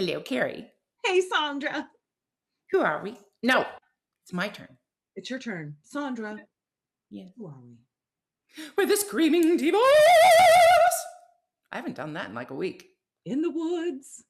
Hello, Carrie. Hey, Sandra. Who are we? No, it's my turn. It's your turn. Sandra, Yes. who are we? We're the Screaming Divas. I haven't done that in like a week. In the woods.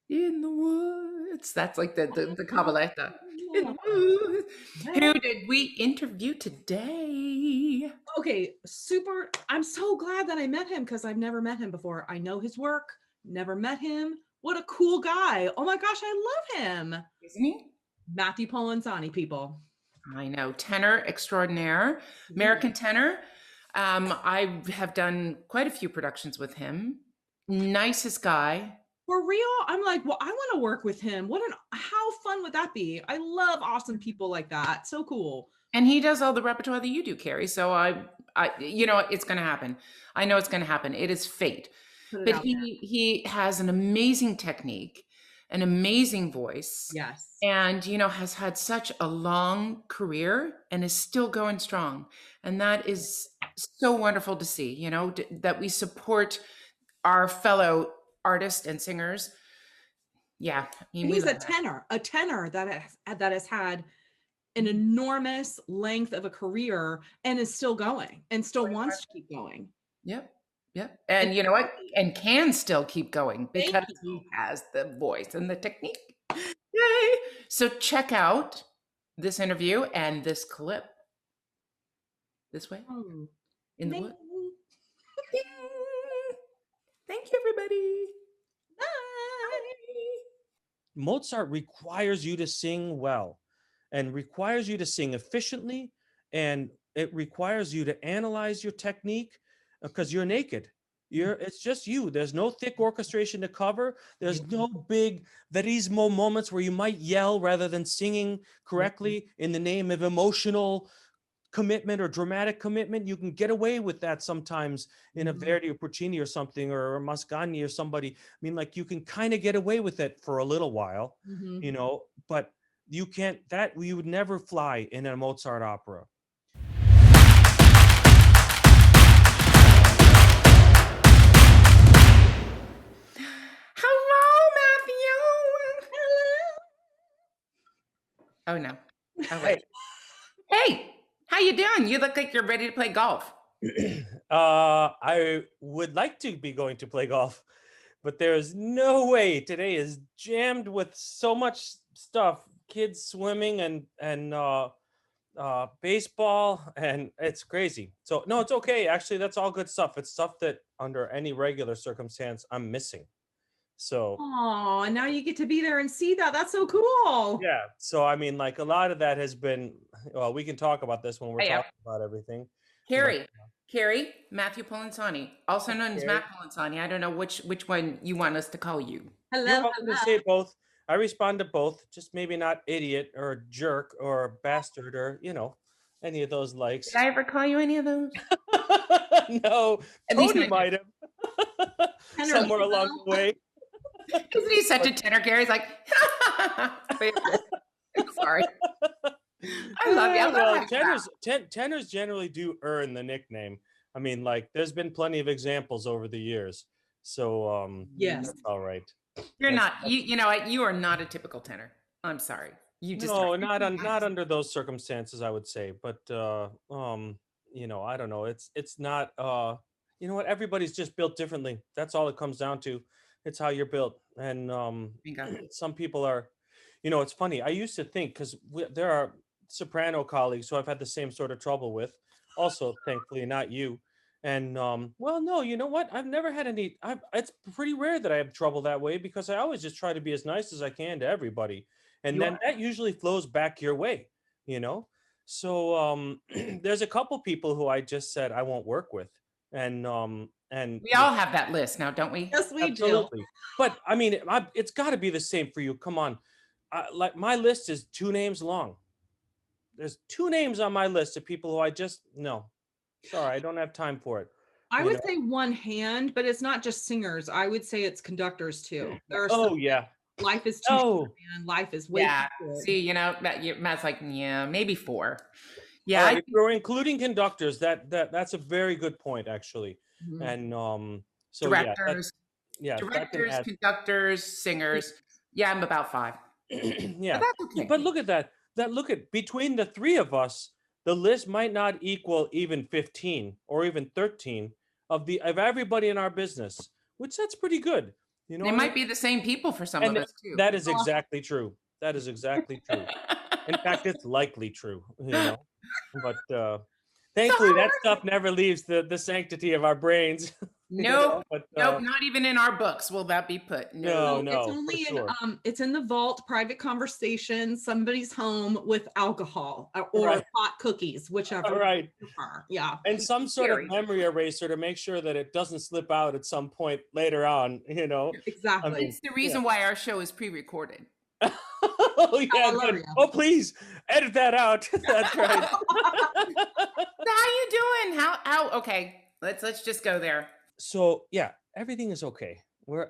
In the woods. That's like the cabaletta. In the woods. Who did we interview today? Okay, super. I'm so glad that I met him because I've never met him before. I know his work, never met him. What a cool guy. Oh my gosh, I love him. Isn't he? Matthew Polenzani, people. I know. Tenor extraordinaire, American tenor. I have done quite a few productions with him. Nicest guy. For real, I'm like, well, I want to work with him. How fun would that be? I love awesome people like that. So cool. And he does all the repertoire that you do, Carrie. So it's going to happen. I know it's going to happen. It is fate. Put it But out there. he has an amazing technique, an amazing voice, Yes. and has had such a long career and is still going strong. And that is so wonderful to see. That we support our fellow artists and singers. Yeah, I mean, He's a tenor that has had an enormous length of a career and is still going and still wants to keep going. Yep. Yep. And you know what? And can still keep going because he has the voice and the technique. Yay. So check out this interview and this clip. This way. In the wood. Thank you, everybody. Bye. Mozart requires you to sing well and requires you to sing efficiently, and it requires you to analyze your technique because you're naked. It's just you. There's no thick orchestration to cover. There's no big verismo moments where you might yell rather than singing correctly in the name of emotional commitment or dramatic commitment. You can get away with that sometimes in a Verdi or Puccini or something, or Mascagni or somebody. I mean, like, you can kind of get away with it for a little while, but you can't, you would never fly in a Mozart opera. Hello, Matthew. Hello. Oh no. Oh wait. Hey, how you doing? You look like you're ready to play golf. I would like to be going to play golf, but there's no way. Today is jammed with so much stuff, kids swimming and baseball, and it's crazy. So no, it's okay. Actually, that's all good stuff. It's stuff that under any regular circumstance I'm missing. So oh, now you get to be there and see that. That's so cool. Yeah. So I mean, like, a lot of that has been, well, we can talk about this when we're talking about everything. Carrie, Matthew Polenzani, also known as Matt Polenzani. I don't know which one you want us to call you. Hello. You're welcome to say both. I respond to both, just maybe not idiot or jerk or bastard or, any of those likes. Did I ever call you any of those? No, Tony might have. Somewhere along the way. Isn't he such a tenor, Gary? He's like, sorry. I love you. Well, tenors generally do earn the nickname. I mean, like, there's been plenty of examples over the years. So, yes, that's all right. You're not. You know what? You are not a typical tenor. I'm sorry. You just not under those circumstances, I would say. But I don't know. It's not. You know what? Everybody's just built differently. That's all it comes down to. It's how you're built, and some people are. It's funny. I used to think, because there are soprano colleagues who I've had the same sort of trouble with. Also, thankfully, not you. And well, no, you know what? I've never had any. It's pretty rare that I have trouble that way, because I always just try to be as nice as I can to everybody, and then that usually flows back your way. So there's a couple people who I just said I won't work with, and we all have that list now, don't we? Yes, we do. But I mean, it's got to be the same for you. Come on, like, my list is 2 names long. There's 2 names on my list of people who I just no. Sorry, I don't have time for it. I would say one hand, but it's not just singers. I would say it's conductors too. Yeah. Life is too short, man. Life is way too short. See, Matt's like, yeah, maybe 4. Yeah, if we're including conductors, that's a very good point, actually. And so directors, directors, conductors, singers. Yeah, I'm about 5. Yeah. But that's okay. But look at that. Look at between the three of us, the list might not equal even 15 or even 13 of everybody in our business, which that's pretty good. You know They what I mean? might be the same people for some of And us too. that is exactly true. That is exactly true. In fact, it's likely true, But So thankfully, how that are stuff never leaves the sanctity of our brains. Nope. But Nope, not even in our books will that be put. no, No. So it's no, for only in sure. it's in the vault, private conversation, somebody's home with alcohol or Right. hot cookies, whichever All right. you prefer. Yeah. And some sort of Scary. memory eraser to make sure that it doesn't slip out at some point later on, I Exactly. mean, It's the yeah. reason why our show is pre-recorded. Oh, yeah, I love good. you. Oh, please edit that out. That's right. So how you doing? How okay. Let's just go there. So yeah, everything is okay.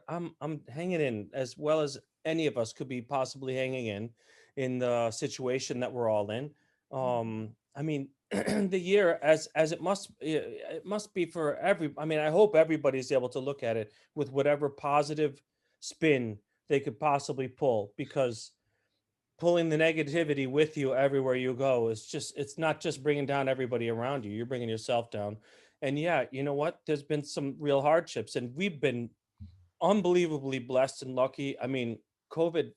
I'm hanging in as well as any of us could be possibly hanging in the situation that we're all in. I mean, the year as it must be for I mean, I hope everybody's able to look at it with whatever positive spin they could possibly pull, because pulling the negativity with you everywhere you go is just, it's not just bringing down everybody around you, you're bringing yourself down. And yeah, you know what, there's been some real hardships and we've been unbelievably blessed and lucky. I mean, COVID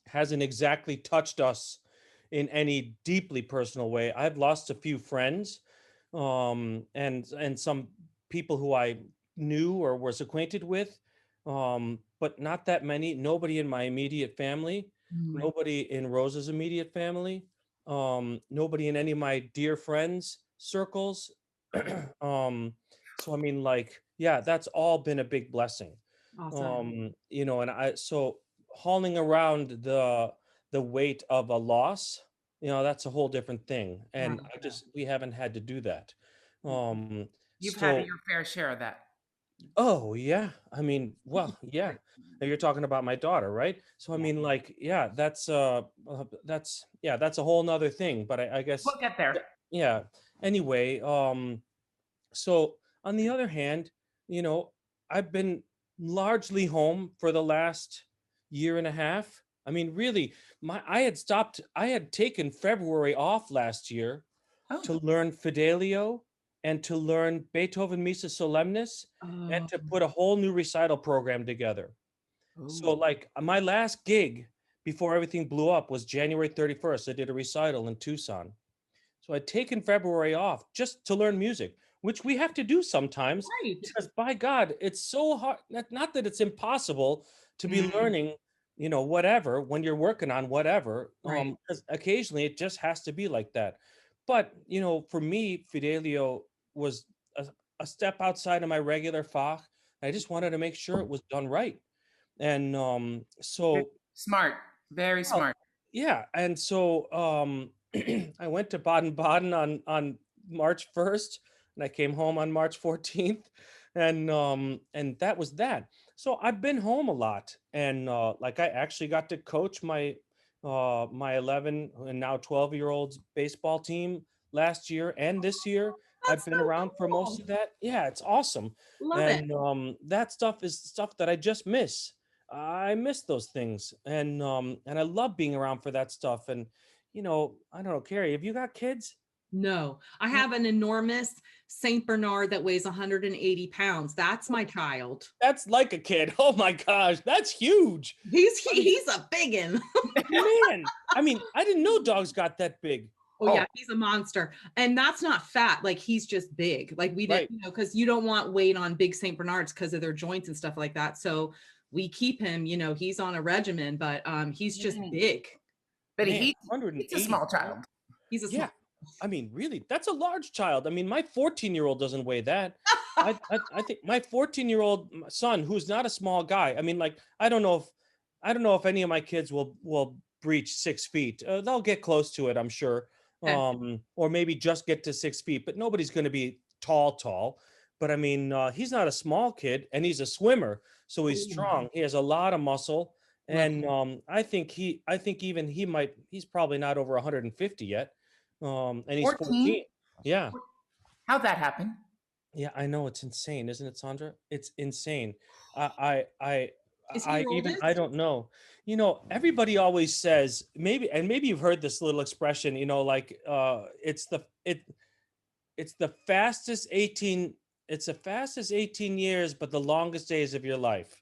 hasn't exactly touched us in any deeply personal way. I've lost a few friends, and some people who I knew or was acquainted with, but not that many. Nobody in my immediate family, Mm. nobody in Rosa's immediate family, nobody in any of my dear friends' circles. So I mean, like, yeah, that's all been a big blessing. Awesome. And I so hauling around the weight of a loss, that's a whole different thing. And Right. we haven't had to do that. Mm. Um, You've had so your fair share of that. oh yeah, I mean, well, yeah. Now you're talking about my daughter, right? So I Yeah. mean, like, yeah, that's a whole nother thing. But I guess, We'll get there. yeah. Anyway, so on the other hand, you know, I've been largely home for the last year and a half. I mean, really, I had taken February off last year Oh. to learn Fidelio and to learn Beethoven Missa Solemnis and Oh, to put a whole new recital program together. So Oh. like my last gig before everything blew up was January 31st. I did a recital in Tucson. So I'd taken February off just to learn music, which we have to do sometimes right. because by God, it's so hard. Not that it's impossible to be Mm. learning, whatever when you're working on whatever. Right. 'Cause occasionally it just has to be like that. But for me, Fidelio was a step outside of my regular Fach. I just wanted to make sure it was done right. And so Smart. Very well, smart. yeah, and so I went to Baden-Baden on March 1st, and I came home on March 14th, and that was that. So I've been home a lot, and like I actually got to coach my 11 and now 12-year-olds baseball team last year and this year. I've That's been so around for most cool. of that. Yeah, it's awesome. Love it. And that stuff is stuff that I just miss. I miss those things, and I love being around for that stuff. And I don't know, Carrie, have you got kids? No, I No. have an enormous Saint Bernard that weighs 180 pounds. That's my child. That's like a kid. Oh my gosh, that's huge. I mean, He's a biggin. man, I mean, I didn't know dogs got that big. Oh yeah, Oh, he's a monster. And that's not fat. Like he's just big. Like we didn't, right. because you don't want weight on big Saint Bernards because of their joints and stuff like that. So we keep him, he's on a regimen, but he's just Mm. big. But Man, he's a 180 small pounds. child. He's a Yeah. small. I mean, really, that's a large child. I mean, my 14-year-old doesn't weigh that. I think my 14-year-old son, who's not a small guy. I mean, like, I don't know if any of my kids will breach 6 feet. They'll get close to it, I'm sure. Okay. Or maybe just get to 6 feet, but nobody's going to be tall. But I mean, he's not a small kid, and he's a swimmer, so he's Ooh, strong. He has a lot of muscle, love and I think even he's probably not over 150 yet. And he's 14? 14. Yeah. How'd that happen? Yeah, I know, it's insane, isn't it, Sandra? It's insane. I Is he your oldest? I don't know. You know, everybody always says, maybe, and maybe you've heard this little expression, you know, like it's the fastest 18, it's the fastest 18 years, but the longest days of your life.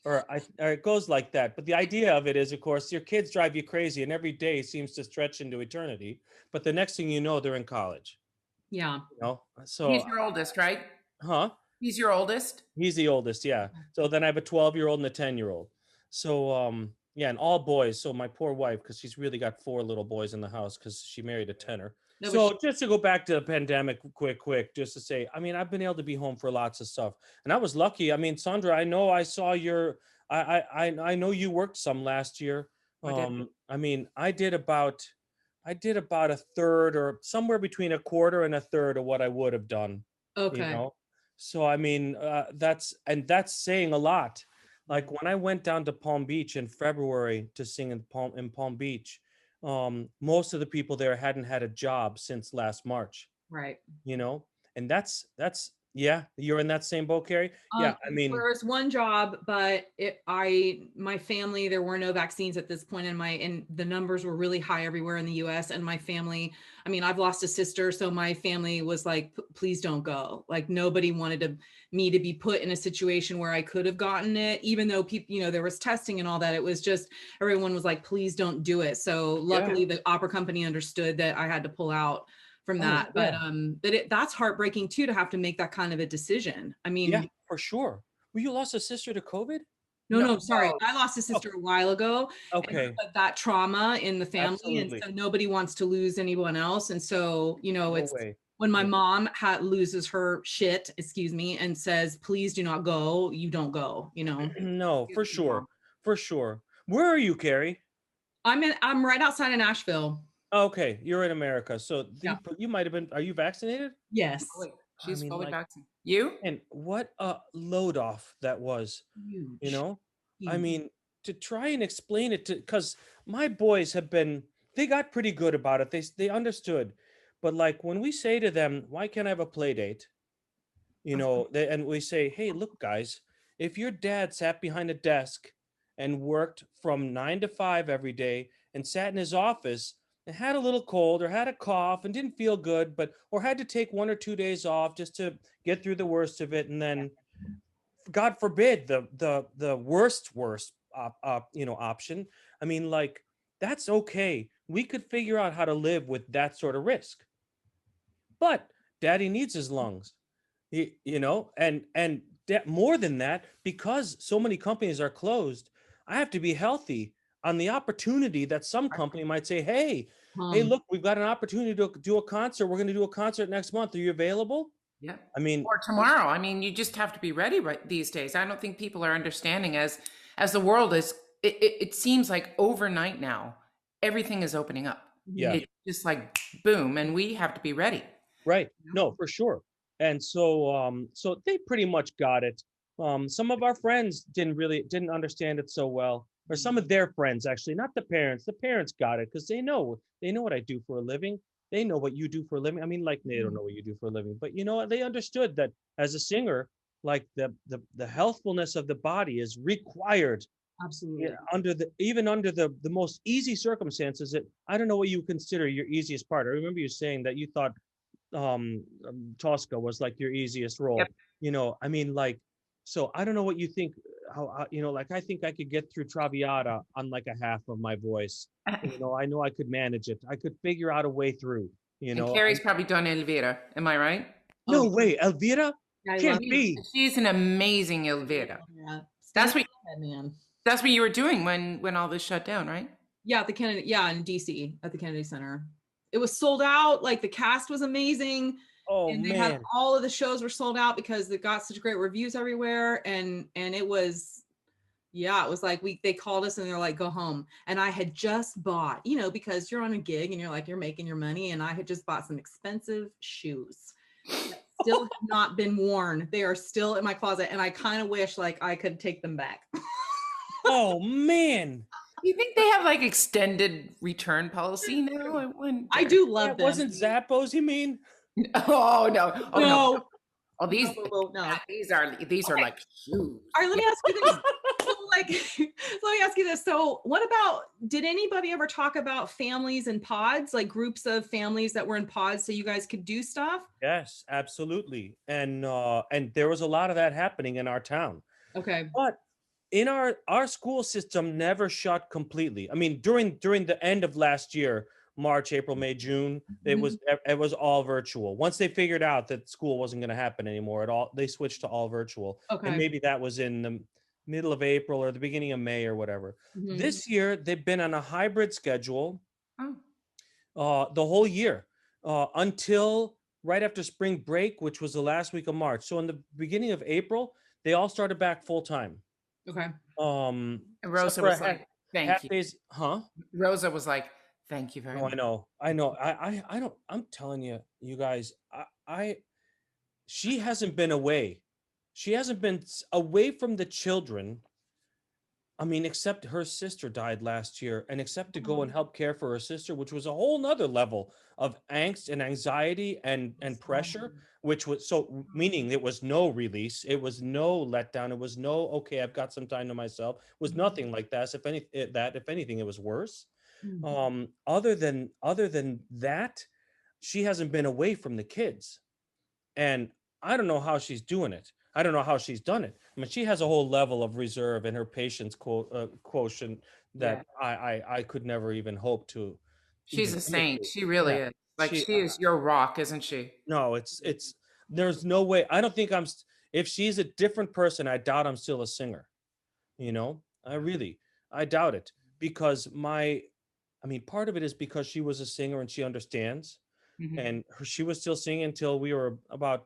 Or it goes like that. But the idea of it is, of course, your kids drive you crazy and every day seems to stretch into eternity. But the next thing you know, they're in college. Yeah. You know? He's So, your oldest, right? huh? He's your oldest? He's the oldest, yeah. So then I have a 12-year-old and a 10-year-old. So yeah, and all boys. So my poor wife, because she's really got 4 little boys in the house because she married a tenor. No, So just to go back to the pandemic quick, just to say, I mean, I've been able to be home for lots of stuff. And I was lucky. I mean, Sandra, I know I saw your I know you worked some last year. I did. I mean, I did about a third or somewhere between a quarter and a third of what I would have done, you okay. know. So I mean, that's saying a lot. Like when I went down to Palm Beach in February to sing in Palm Beach, most of the people there hadn't had a job since last March, Right. you know, and that's yeah, you're in that same boat, Carrie. Yeah, I mean, There was one job, but my family, there were no vaccines at this point and the numbers were really high everywhere in the US. And my family, I mean, I've lost a sister. So my family was like, please don't go. Like nobody wanted me to be put in a situation where I could have gotten it, even though people, you know, there was testing and all that. It was just, everyone was like, please don't do it. So luckily the opera company understood that I had to pull out from that. yeah. But that's heartbreaking too, to have to make that kind of a decision. I mean, Yeah, for sure. Well, you lost a sister to COVID? no, sorry. No. I lost a sister a while ago. Okay, But that trauma in the family. absolutely. And so nobody wants to lose anyone else. And so, you know, No it's way. when my Yeah. mom loses her shit, excuse me, and says, please do not go, you don't go, you know. No, for Excuse me, Mom. sure. For sure. Where are you, Carrie? I'm right outside of Nashville. Okay, you're in America. So Yeah. you might have been, are you vaccinated? Yes. She's I mean, fully like, vaccinated. You? and what a load off that was, you Huge. know? I Huge. mean, to try and explain it to, because my boys have been, they got pretty good about it. They understood. But like when we say to them, why can't I have a play date? You know, and we say, hey, look, guys, if your dad sat behind a desk and worked from 9 to 5 every day and sat in his office and had a little cold or had a cough and didn't feel good, but or had to take 1 or 2 days off just to get through the worst of it, and then God forbid the worst you know, option. I mean, like, that's okay. We could figure out how to live with that sort of risk. But daddy needs his lungs. You know, and that, more than that, because so many companies are closed, I have to be healthy on the opportunity that some company might say, hey, look, we've got an opportunity to do a concert. We're going to do a concert next month. Are you available? Yeah. I mean, Or tomorrow. I mean, you just have to be ready right these days. I don't think people are understanding as the world is, it seems like overnight now, everything is opening up. yeah, It's just like boom, and we have to be ready. right. No, for sure. And so so they pretty much got it. Some of our friends didn't understand it so well, or some of their friends, actually, not the parents. The parents got it because they know what I do for a living. They know what you do for a living. I mean, like, they don't know what you do for a living, but you know what? They understood that as a singer, like the healthfulness of the body is required. Absolutely. Yeah, even under the most easy circumstances. That I don't know what you consider your easiest part. I remember you saying that you thought Tosca was like your easiest role. Yep. You know, I mean, like, so I don't know what you think. How you know, like, I think I could get through Traviata on like a half of my voice. You know I could manage it. I could figure out a way through. You And know, Carrie's probably done Elvira. Am I right? no way, Elvira I can't love be. She's an amazing Elvira. Yeah. That's what man. that's what you were doing when all this shut down, right? Yeah, at the Kennedy, yeah, in DC at the Kennedy Center. It was sold out. Like the cast was amazing. Oh And they had man, all of the shows were sold out because they got such great reviews everywhere. And it was, yeah, it was like they called us and they're like, go home. And I had just bought, you know, because you're on a gig and you're like, you're making your money. And I had just bought some expensive shoes that still have not been worn. They are still in my closet. And I kind of wish like I could take them back. oh man. You think they have like extended return policy now? I do love That them. wasn't Zappos, you mean? Oh no! Oh no! Oh, these No. these are like shoes. All right, let me ask you this. So, like, so let me ask you this. So what about, did anybody ever talk about families and pods, like groups of families that were in pods so you guys could do stuff? Yes, absolutely. And there was a lot of that happening in our town. Okay. But in our school system never shut completely. I mean, during the end of last year, March, April, May, June, Mhm. it was all virtual. Once they figured out that school wasn't going to happen anymore at all, they switched to all virtual. And Okay. maybe that was in the middle of April or the beginning of May or whatever. Mhm. This year, they've been on a hybrid schedule Oh, the whole year until right after spring break, which was the last week of March. So in the beginning of April, they all started back full time. Okay. and Except Rosa for was a like, "Thank half you." days, huh? Rosa was like, "Thank you very No, I much." know, I know. I don't. I'm telling you, you guys. She hasn't been away. She hasn't been away from the children. I mean, except her sister died last year, and except to go and help care for her sister, which was a whole nother level of angst and anxiety and pressure, which was so meaning it was no release, it was no letdown, it was no okay, I've got some time to myself, it was nothing like that. If anything, it was worse. Mhm. Other than that, she hasn't been away from the kids. And I don't know how she's doing it. I don't know how she's done it. I mean, she has a whole level of reserve in her patience quotient Yeah, that I could never even hope to she's even a saint. imitate. She really Yeah, is. Like she she is your rock, isn't she? no, it's there's no way. I don't think if she's a different person, I doubt I'm still a singer. You know, I doubt it because I mean, part of it is because she was a singer and she understands Mhm. and she was still singing until we were about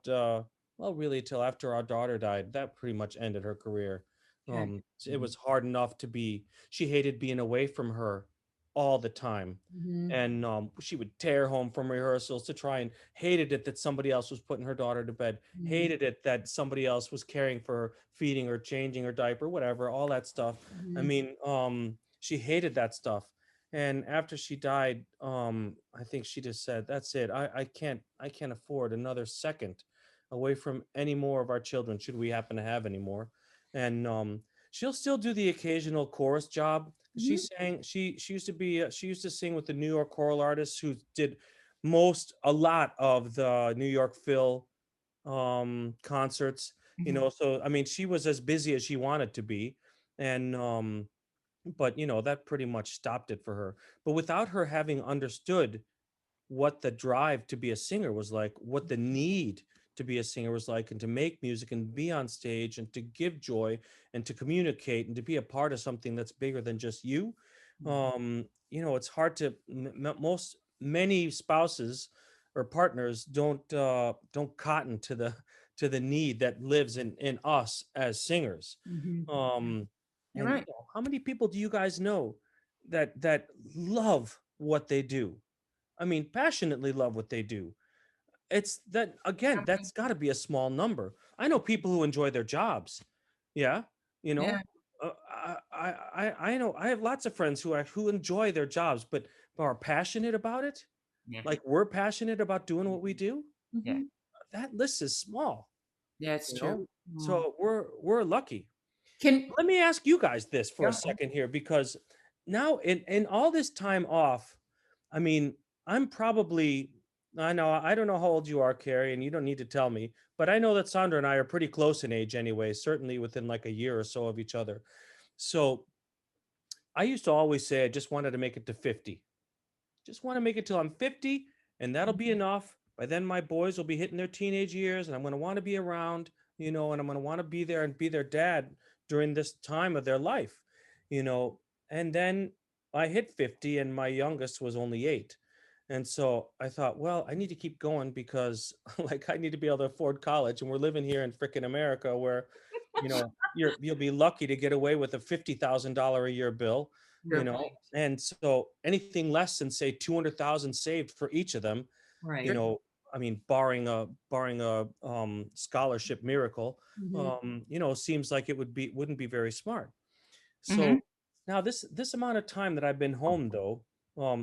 well really till after our daughter died. That pretty much ended her career. Okay. It was hard enough to be, she hated being away from her all the time, Mhm. and she would tear home from rehearsals to try, and hated it that somebody else was putting her daughter to bed, Mhm. hated it that somebody else was caring for her, feeding her, changing her diaper, whatever, all that stuff. I Mhm. mean, she hated that stuff. And after she died, I think she just said, "That's it. I can't afford another second away from any more of our children, should we happen to have any more." And she'll still do the occasional chorus job. She Mhm. sang. She used to be. She used to sing with the New York choral artists who did a lot of the New York Phil concerts. Mhm. So I mean, she was as busy as she wanted to be, and but that pretty much stopped it for her. But without her having understood what the drive to be a singer was like, what the need to be a singer was like, and to make music and be on stage and to give joy and to communicate and to be a part of something that's bigger than just you, it's hard to most many spouses or partners don't cotton to the need that lives in us as singers. Mhm. um You're and right. how many people do you guys know that love what they do? I mean, passionately love what they do. It's that How again, many? that's got to be a small number. I know people who enjoy their jobs. Yeah, you Yeah. know, I know I have lots of friends who enjoy their jobs, but are passionate about it. Yeah. Like we're passionate about doing what we do. Yeah. Mhm. That list is small, Yeah, it's you true. know. Wow. So we're lucky. Can Let me ask you guys this for a yeah. second here, because now in all this time off, I mean, I'm probably, I know, I don't know how old you are, Carrie, and you don't need to tell me, but I know that Sandra and I are pretty close in age anyway, certainly within like a year or so of each other. So I used to always say I just wanted to make it to 50. Just want to make it till I'm 50, and that'll be enough. By then, my boys will be hitting their teenage years, and I'm going to want to be around, and I'm going to want to be there and be their dad during this time of their life, you know. And then I hit 50, and my youngest was only 8. And so I thought, well, I need to keep going because, like, I need to be able to afford college, and we're living here in frickin' America where, you'll be lucky to get away with a $50,000 a year bill, True. and so anything less than say 200,000 saved for each of them, you Right. True. know, I mean, barring a scholarship miracle, Mhm. seems like wouldn't be very smart. Mhm. So now this amount of time that I've been home though,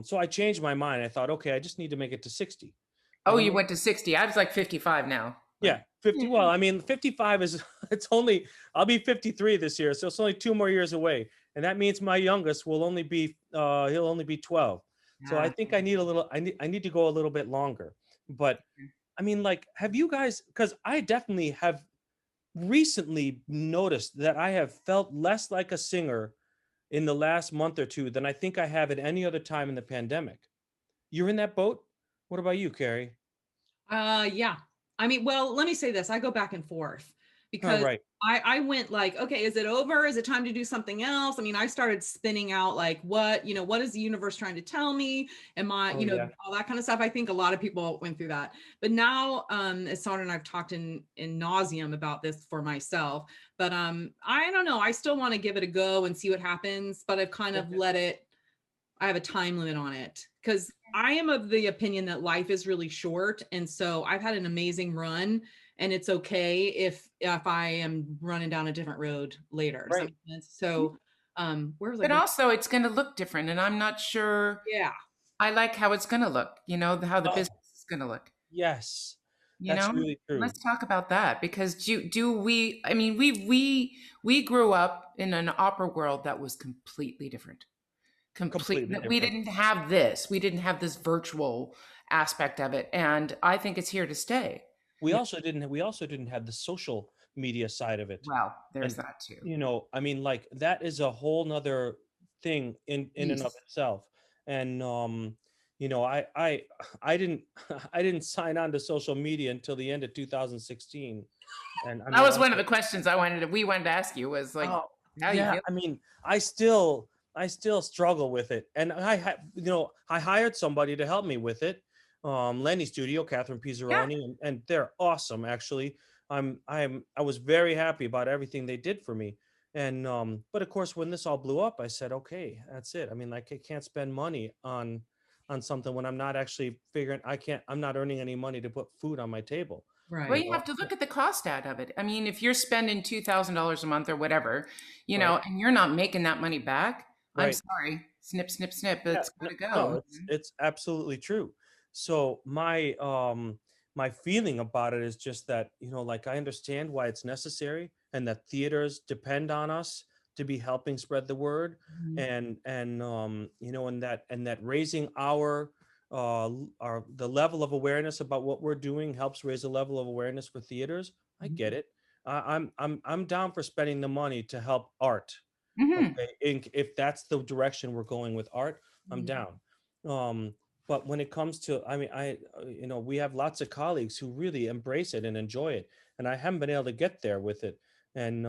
so I changed my mind. I thought, okay, I just need to make it to 60. Oh, And I'm you like, went to 60. I was like 55 now. Yeah, 50. Well, I mean, 55 is it's only I'll be 53 this year, so it's only 2 more years away. And that means my youngest will only be he'll only be 12. So I Yeah. think I need a little I need to go a little bit longer. But I mean, like, have you guys, because I definitely have recently noticed that I have felt less like a singer in the last month or two than I think I have at any other time in the pandemic. You're in that boat? What about you, Carrie? Yeah. I mean, well, let me say this. I go back and forth Oh, because right. I went like, okay, is it over? Is it time to do something else? I mean, I started spinning out like what is the universe trying to tell me? Am I, Oh, yeah. all that kind of stuff. I think a lot of people went through that. But now, as Sandra and I've talked in nauseum about this for myself. But I don't know. I still want to give it a go and see what happens, but I've kind of let it, I have a time limit on it because I am of the opinion that life is really short. And so I've had an amazing run and it's okay if I am running down a different road later. Does that Right. make sense? So where was I But going? also, it's going to look different, and I'm not sure. Yeah. I like how it's going to look. How the Oh, business is going to look. yes. You That's know, really true. let's talk about that because do we? I mean, we grew up in an opera world that was completely different. Completely We different. didn't have this. We didn't have this virtual aspect of it, and I think it's here to stay. We also didn't have the social media side of it. Well, there's And that too. I mean, like, that is a whole nother thing in and of Beast. itself. And I I didn't I didn't sign on to social media until the end of 2016. And I That mean, was one of the questions we wanted to ask you was like, oh, how you yeah, feel? I mean, I still struggle with it. And I hired somebody to help me with it. Lenny Studio, Catherine Yeah. Pizzaroni, and they're awesome actually. I was very happy about everything they did for me. And but of course when this all blew up, I said, okay, that's it. I mean, like, I can't spend money on something when I'm not actually figuring I'm not earning any money to put food on my table. Well, You Right. you know? have to look at the cost out of it. I mean, if you're spending $2,000 a month or whatever, Right. and you're not making that money back, I'm Right. sorry. Snip, snip, snip. Yeah, It's got to no, go. it's absolutely true. So my feeling about it is just that, like, I understand why it's necessary and that theaters depend on us to be helping spread the word. Mhm. And raising our the level of awareness about what we're doing helps raise a level of awareness for theaters. I Mhm. get it. I'm down for spending the money to help art. Mhm. Okay, if that's the direction we're going with art, I'm Mhm. down. Um, but when it comes to, I mean, we have lots of colleagues who really embrace it and enjoy it, and I haven't been able to get there with it. And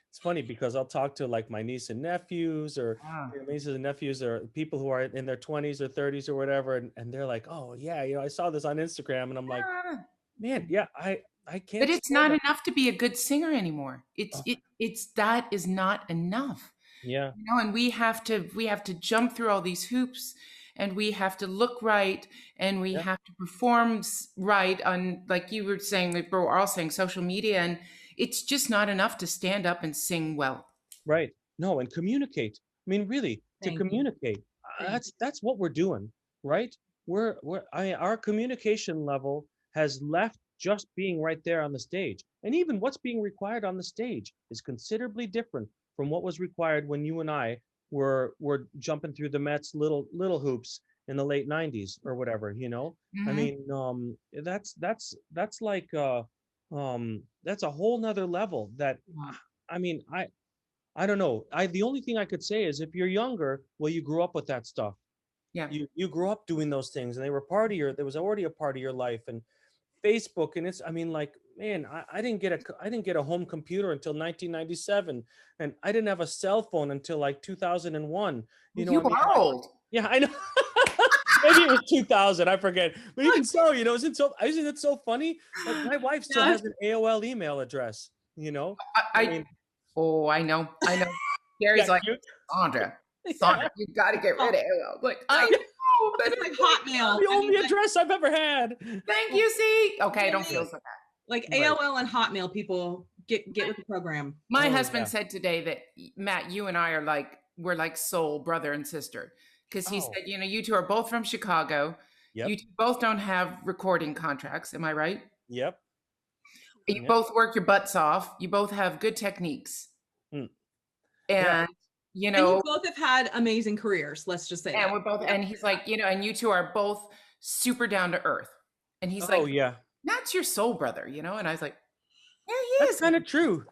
it's funny because I'll talk to, like, my niece and nephews, or Ah. nieces and nephews, or people who are in their 20s or 30s or whatever, and they're like, "Oh yeah, I saw this on Instagram," and I'm like, Ah. "Man, yeah, I But can't it's stand not it." enough to be a good singer anymore. Oh, It's that is not enough. yeah, And we have to jump through all these hoops, and we have to look right, and we yeah, have to perform right on, like you were saying, like we're all saying, social media, and it's just not enough to stand up and sing well. right. No, and communicate. I mean, really, to Thank you. communicate. Thank That's what we're doing, right? Our communication level has left just being right there on the stage. And even what's being required on the stage is considerably different from what was required when you and I were jumping through the Mets little hoops in the late 90s or whatever, you know? I Hmm. mean, that's like that's a whole nother level that you. I mean, I don't know. The only thing I could say is, if you're younger, well, you grew up with that stuff. Yeah. You grew up doing those things, and they were part of there was already a part of your life. And Facebook, and I mean, like, man, I didn't get a home computer until 1997, and I didn't have a cell phone until like 2001. Well, I you mean, are like, old. yeah, I know. Maybe it was 2000, I forget. But even so, isn't it so funny? Like, my wife still Yeah. has an AOL email address, I, I I mean, oh, I know. I know. Gary's yeah, like, cute. Sandra, Yeah. you got to get rid of it. Like, Yeah, I know, but It's it's like like, Hotmail. the I mean, only address I've ever had. thank you, see? Okay, I don't feel really, so bad. like Right. AOL and Hotmail people get with the program. My Oh, husband yeah. said today that, Matt, you and I we're like soul brother and sister. Because he Oh, said, you two are both from Chicago. You yep. two both don't have recording contracts. Am I right? Yep. You Yeah. both work your butts off. You both have good techniques. Mm. Yeah. And, you And you know, both have had amazing careers. Let's just say and that. we're both, Yep. and he's like, and you two are both super down to earth. And he's Oh like, yeah. that's your soul brother, And I was like, yeah, he That's is, kind of true.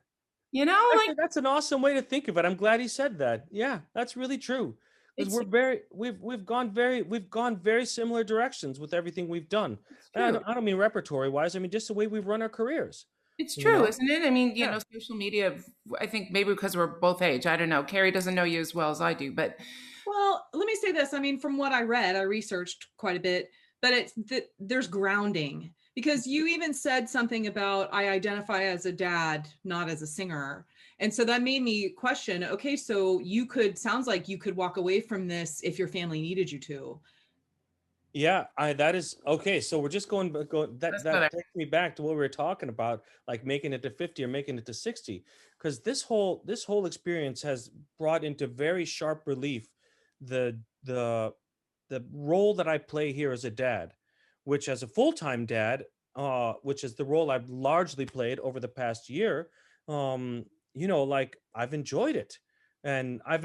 like, Actually, that's an awesome way to think of it. I'm glad he said that. Yeah, that's really true. Because it's, we've gone very similar directions with everything we've done. it's And true. I don't mean repertory wise. I mean just the way we've run our careers. It's You true, know? isn't it? I mean, Yeah. social media, I think maybe because we're both age, I don't know. Carrie doesn't know you as well as I do, but Well, let me say this. I mean, from what I read, I researched quite a bit, but it's that there's grounding because you even said something about I identify as a dad, not as a singer. And so that made me question, okay, so sounds like you could walk away from this if your family needed you to. Yeah, I that is okay. So we're just going that's that another. takes me back to what we were talking about, like making it to 50 or making it to 60. Because this whole experience has brought into very sharp relief the the the role that I play here as a dad, which as a full-time dad, which is the role I've largely played over the past year, like I've enjoyed it. And I've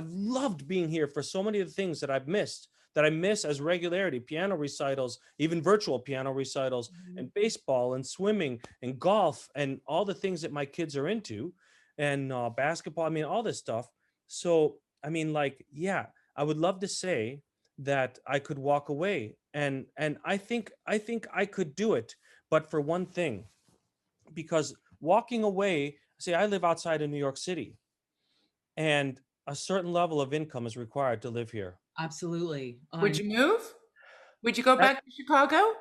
loved being here for so many of the things that I've missed that I miss as regularity, piano recitals, even virtual piano recitals, Mhm. and baseball and swimming and golf and all the things that my kids are into, and basketball. I mean, all this stuff. So, I mean, like, yeah, I would love to say that I could walk away, and I think I could do it, but for one thing, because walking away, see, I live outside of New York City, and a certain level of income is required to live here. Absolutely. Would you move? Would you go That back to Chicago?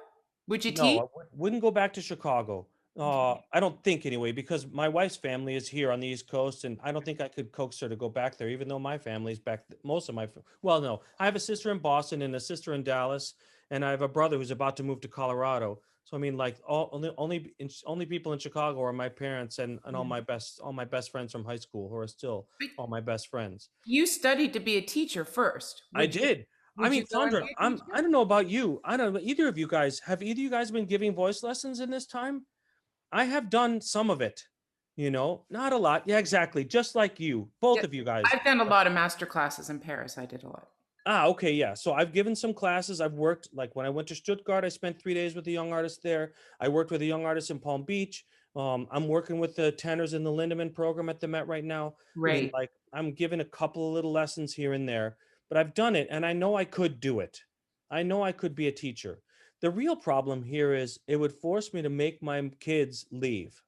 Would you No, teach? wouldn't go back to Chicago. I don't think anyway, because my wife's family is here on the East Coast, and I don't think I could coax her to go back there, even though my family's back. Most of well, no, I have a sister in Boston and a sister in Dallas, and I have a brother who's about to move to Colorado. So I mean, like, only people in Chicago are my parents and Yeah. all my best friends from high school who are still But all my best friends. you studied to be a teacher first. I did. I Would mean, you go and Sandra, be a teacher? I don't know about you. I don't know either of you guys. Have either of you guys been giving voice lessons in this time? I have done some of it, not a lot. Yeah, exactly. Just like you, Yeah, both of you guys. I've done a lot of master classes in Paris. I did a lot. Ah, okay, yeah. So I've given some classes. I've worked, like when I went to Stuttgart, I spent 3 days with a young artist there. I worked with a young artist in Palm Beach. I'm working with the tenors in the Lindemann program at the Met right now. I mean, Right. like, I'm giving a couple of little lessons here and there, but I've done it and I know I could do it. I know I could be a teacher. The real problem here is it would force me to make my kids leave,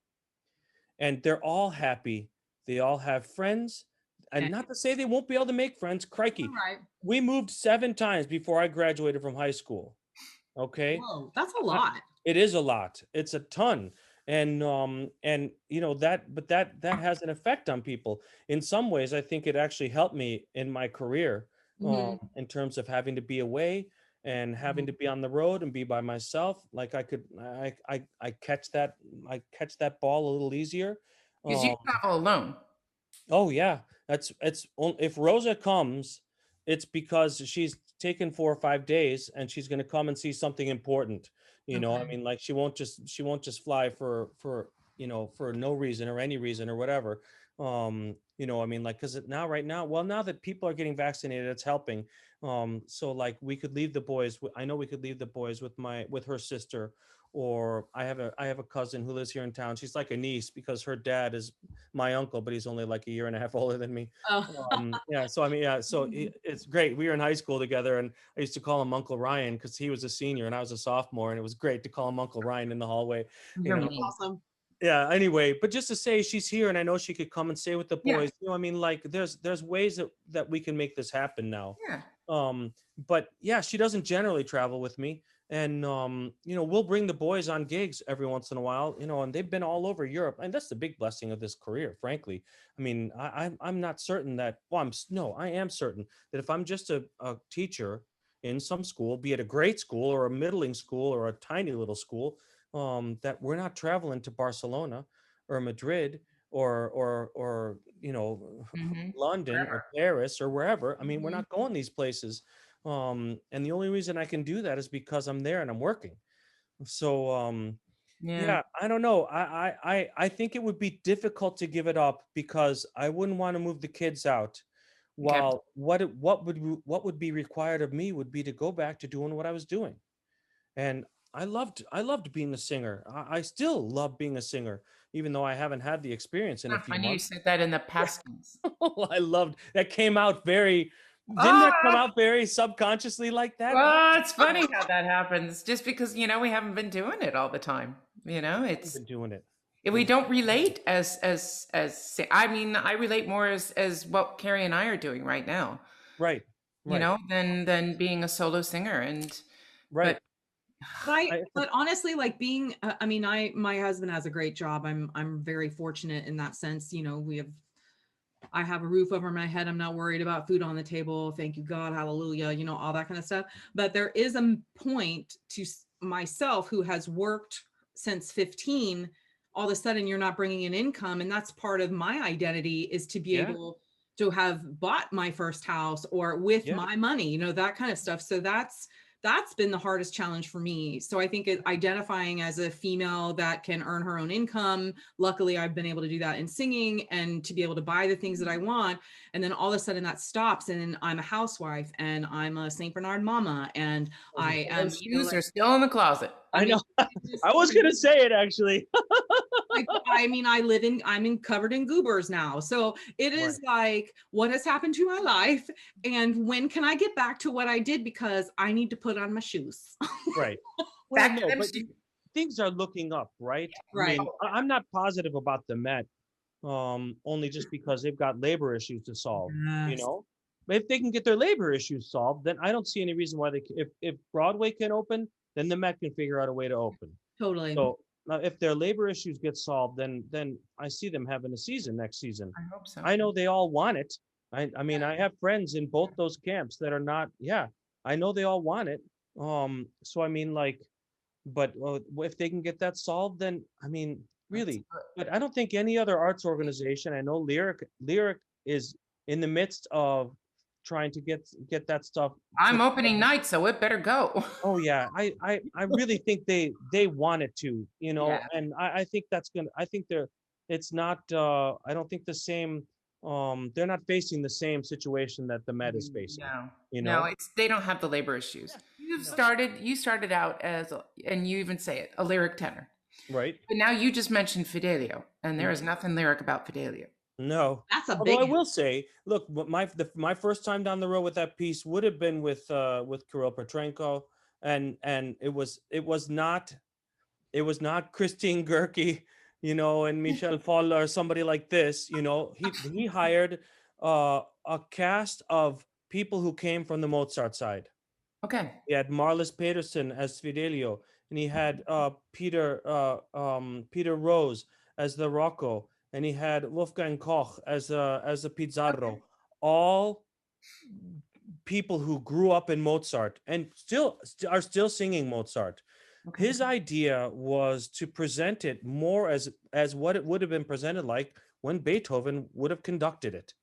and they're all happy. They all have friends. Yeah. And not to say they won't be able to make friends. All Crikey. right. We moved 7 times before I graduated from high school. Okay. Whoa, that's a I- lot. it is a lot. It's a ton. And that has an effect on people. In some ways, I think it actually helped me in my career, Mhm. in terms of having to be away and having Mhm. to be on the road and be by myself. Like I catch that ball a little easier. Because you Um, travel alone. Oh yeah, if Rosa comes, it's because she's taken 4 or 5 days and she's going to come and see something important. I Okay. mean, like she won't just fly for no reason or any reason or whatever. I mean, like, because right now, well, now that people are getting vaccinated, it's helping. So like we could leave the boys. I know we could leave the boys with her sister, or I have a cousin who lives here in town. She's like a niece because her dad is my uncle, but he's only like a year and a half older than me. Oh. Yeah, so I mean, yeah, so Mhm. it's great. We were in high school together, and I used to call him Uncle Ryan because he was a senior and I was a sophomore, and it was great to call him Uncle Ryan in the hallway. You You're know, mean. Awesome. yeah. Anyway, but just to say she's here, and I know she could come and stay with the Yeah. boys. I mean, like, there's ways that we can make this happen now. Yeah. um but yeah, she doesn't generally travel with me, and we'll bring the boys on gigs every once in a while, and they've been all over Europe, and that's the big blessing of this career, frankly. I mean, I'm not certain that, well, no, I am certain that if I'm just a teacher in some school, be it a great school or a middling school or a tiny little school, that we're not traveling to Barcelona or Madrid or Hmm. London or Forever. Paris or wherever. I mean, we're Mhm. not going these places. And the only reason I can do that is because I'm there and I'm working. So, Yeah. Yeah, I don't know. I think it would be difficult to give it up because I wouldn't want to move the kids out. Okay. While what would be required of me would be to go back to doing what I was doing. And I loved being a singer. I still love being a singer, even though I haven't had the experience in a Not few funny you months. said that in the past tense. I loved that came out very didn't that come Ah, out very subconsciously like that? well, it's funny how that happens. Just because we haven't been doing it all the time. I've It's been doing it. we don't relate I mean, I relate more as what Carrie and I are doing right now. Right. Right. Than being a solo singer. And Right. but I But honestly, like being, I mean, my husband has a great job. I'm very fortunate in that sense. I have a roof over my head. I'm not worried about food on the table. Thank you, God. Hallelujah. All that kind of stuff. But there is a point to myself who has worked since 15. All of a sudden, you're not bringing in income. And that's part of my identity is to be yeah, able to have bought my first house or with yeah. my money, that kind of stuff. So that's been the hardest challenge for me. So I think identifying as a female that can earn her own income. Luckily, I've been able to do that in singing and to be able to buy the things that I want. And then all of a sudden that stops and I'm a housewife and I'm a St. Bernard mama. And I am, those shoes are still in the closet. I I mean, know. I was gonna say it actually. I'm in covered in goobers now. So it is Right. like, what has happened to my life? And when can I get back to what I did? Because I need to put on my shoes. Right. Well, Back to no, them but shoes. things are looking up, right? I Right. mean, I'm not positive about the Met, only just because they've got labor issues to solve, you Yes. know? But if they can get their labor issues solved, then I don't see any reason why if Broadway can open, then the Met can figure out a way to open. Totally. So now if their labor issues get solved, then I see them having a season next season. I hope so. I know they all want it. I mean, I have friends in both those camps that are not, yeah, I know they all want it. So I mean, like, but if they can get that solved, then I mean, That's really. good. But I don't think any other arts organization. I know Lyric is in the midst of trying to get that stuff. I'm opening night, so it better go. Oh yeah, I really think they want it to, Yeah. and I think that's gonna. I think they're. It's not. I don't think the same. They're not facing the same situation that the Met is facing. No, You no, know. it's they don't have the labor issues. Yeah. No. You started out as, and you even say it, a lyric tenor. Right. But now you just mentioned Fidelio, and there is Mhm. nothing lyric about Fidelio. No. That's a Although I big, will say, look, my first time down the road with that piece would have been with Kirill Petrenko, and it was not Christine Gerke, and Michel Fall or somebody like this. He hired a cast of people who came from the Mozart side. Okay. He had Marlis Peterson as Fidelio, and he had Peter Rose as the Rocco, and he had Wolfgang Koch as a Pizarro. All people who grew up in Mozart and are still singing Mozart. Okay. His idea was to present it more as what it would have been presented like when Beethoven would have conducted it.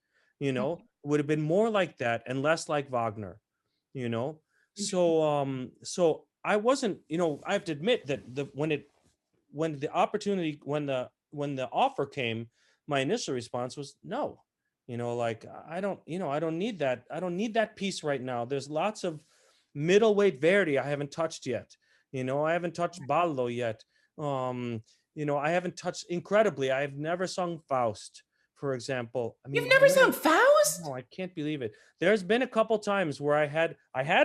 It would have been more like that and less like Wagner. You know, so I wasn't. I have to admit that when the opportunity when the offer came, my initial response was no. Like I don't need that. I don't need that piece right now. There's lots of middleweight Verdi I haven't touched yet. I haven't touched Ballo yet. I haven't touched incredibly. I have never sung Faust, for example. I You've mean, never sung Faust? no, I can't believe it. There's been a couple times where I had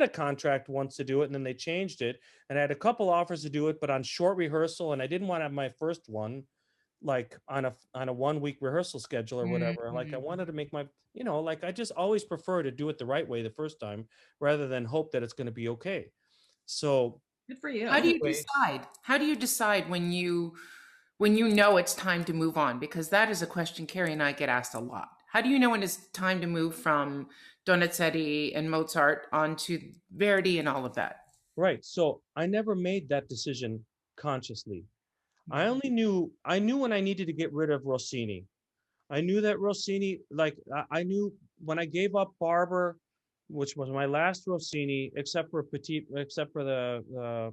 a contract once to do it, and then they changed it, and I had a couple offers to do it, but on short rehearsal, and I didn't want to have my first one like on a 1 week rehearsal schedule or whatever. Like I Mhm. wanted to make my, like I just always prefer to do it the right way the first time rather than hope that it's going to be okay. So good for you. How do you anyway, decide? How do you decide when you know it's time to move on? Because that is a question Carrie and I get asked a lot. How do you know when it's time to move from Donizetti and Mozart onto Verdi and all of that? right. So I never made that decision consciously. Okay. I knew when I needed to get rid of Rossini. I knew that Rossini, like I knew when I gave up Barber, which was my last Rossini, except for the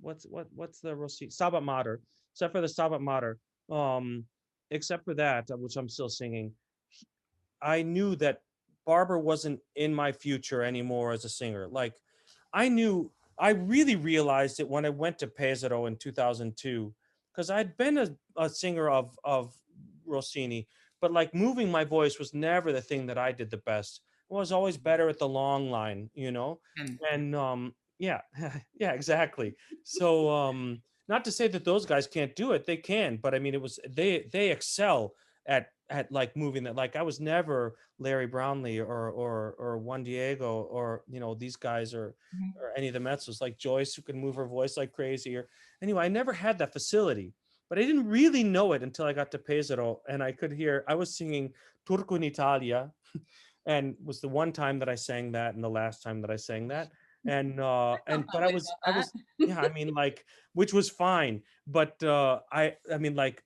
what's the Rossini Stabat Mater, except for the Stabat Mater, um, except for that, which I'm still singing. I knew that Barbara wasn't in my future anymore as a singer. Like I knew, I really realized it when I went to Pesaro in 2002, because I'd been a singer of Rossini, but like moving my voice was never the thing that I did the best. I was always better at the long line, you know? And And yeah, yeah, exactly. So not to say that those guys can't do it, they can, but I mean it was they excel at like moving that. Like I was never Larry Brownlee or Juan Diego or you know these guys Mhm. or any of the mezzos like Joyce who can move her voice like crazy. Or anyway, I never had that facility, but I didn't really know it until I got to Pesaro and I could hear I was singing Turco in Italia, and was the one time that I sang that and the last time that I sang that. And felt but that way about I was that. yeah, I mean like which was fine, but I mean like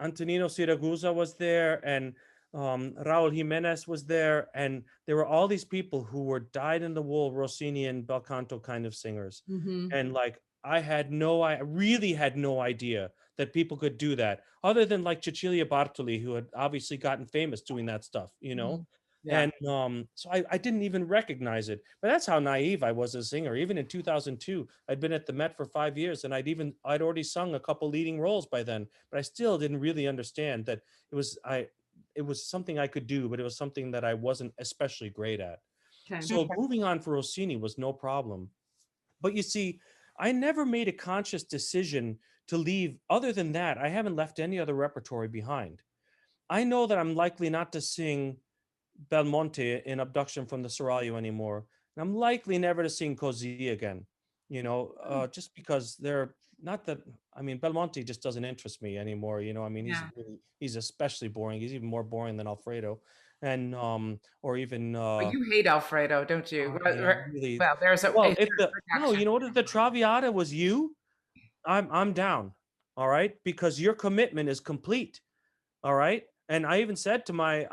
Antonino Siragusa was there and Raul Jimenez was there, and there were all these people who were dyed in the wool Rossini and bel canto kind of singers, Mhm. and like I really had no idea that people could do that, other than like Cecilia Bartoli, who had obviously gotten famous doing that stuff, you know. Mhm. Yeah. And so I didn't even recognize it. But that's how naive I was as a singer. Even in 2002, I'd been at the Met for 5 years, and I'd already sung a couple leading roles by then. But I still didn't really understand that it was something I could do, but it was something that I wasn't especially great at. Okay. So moving on for Rossini was no problem. But you see, I never made a conscious decision to leave. Other than that, I haven't left any other repertory behind. I know that I'm likely not to sing Belmonte in Abduction from the Seraglio anymore. And I'm likely never to sing Così again, you know, Oh, just because they're not that. I mean, Belmonte just doesn't interest me anymore. You know, I mean, Yeah. he's especially boring. He's even more boring than Alfredo, and or even But you hate Alfredo, don't you? I mean, I really. Well, there's a Well, if the no, action. you know what? If the Traviata was you, I'm down. All right, because your commitment is complete. All right. And I even said to my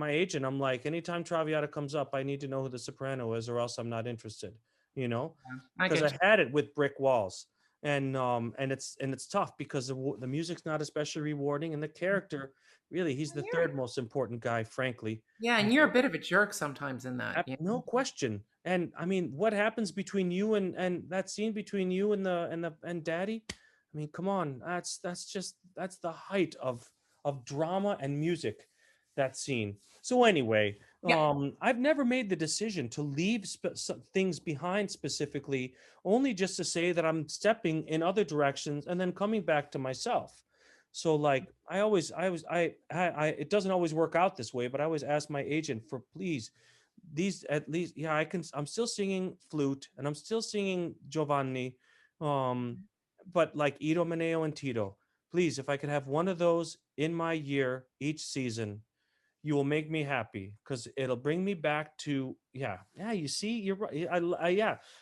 agent, I'm like, anytime Traviata comes up, I need to know who the soprano is, or else I'm not interested, you know, I because get I you. had it with brick walls. And it's tough because the music's not especially rewarding, and the character really he's And the you're, third most important guy, frankly. yeah, You and you're a know? bit of a jerk sometimes in that. Yeah. No question. And I mean, what happens between you and that scene between you and Daddy? I mean, come on, that's the height of drama and music, that scene. So anyway, Yeah. I've never made the decision to leave some things behind specifically, only just to say that I'm stepping in other directions and then coming back to myself. So like it doesn't always work out this way, but I always ask my agent for please these at least yeah I'm still singing flute and I'm still singing Giovanni, um but like Ido and Tito, please, if I could have one of those in my year each season, you will make me happy because it'll bring me back to yeah you see you're right yeah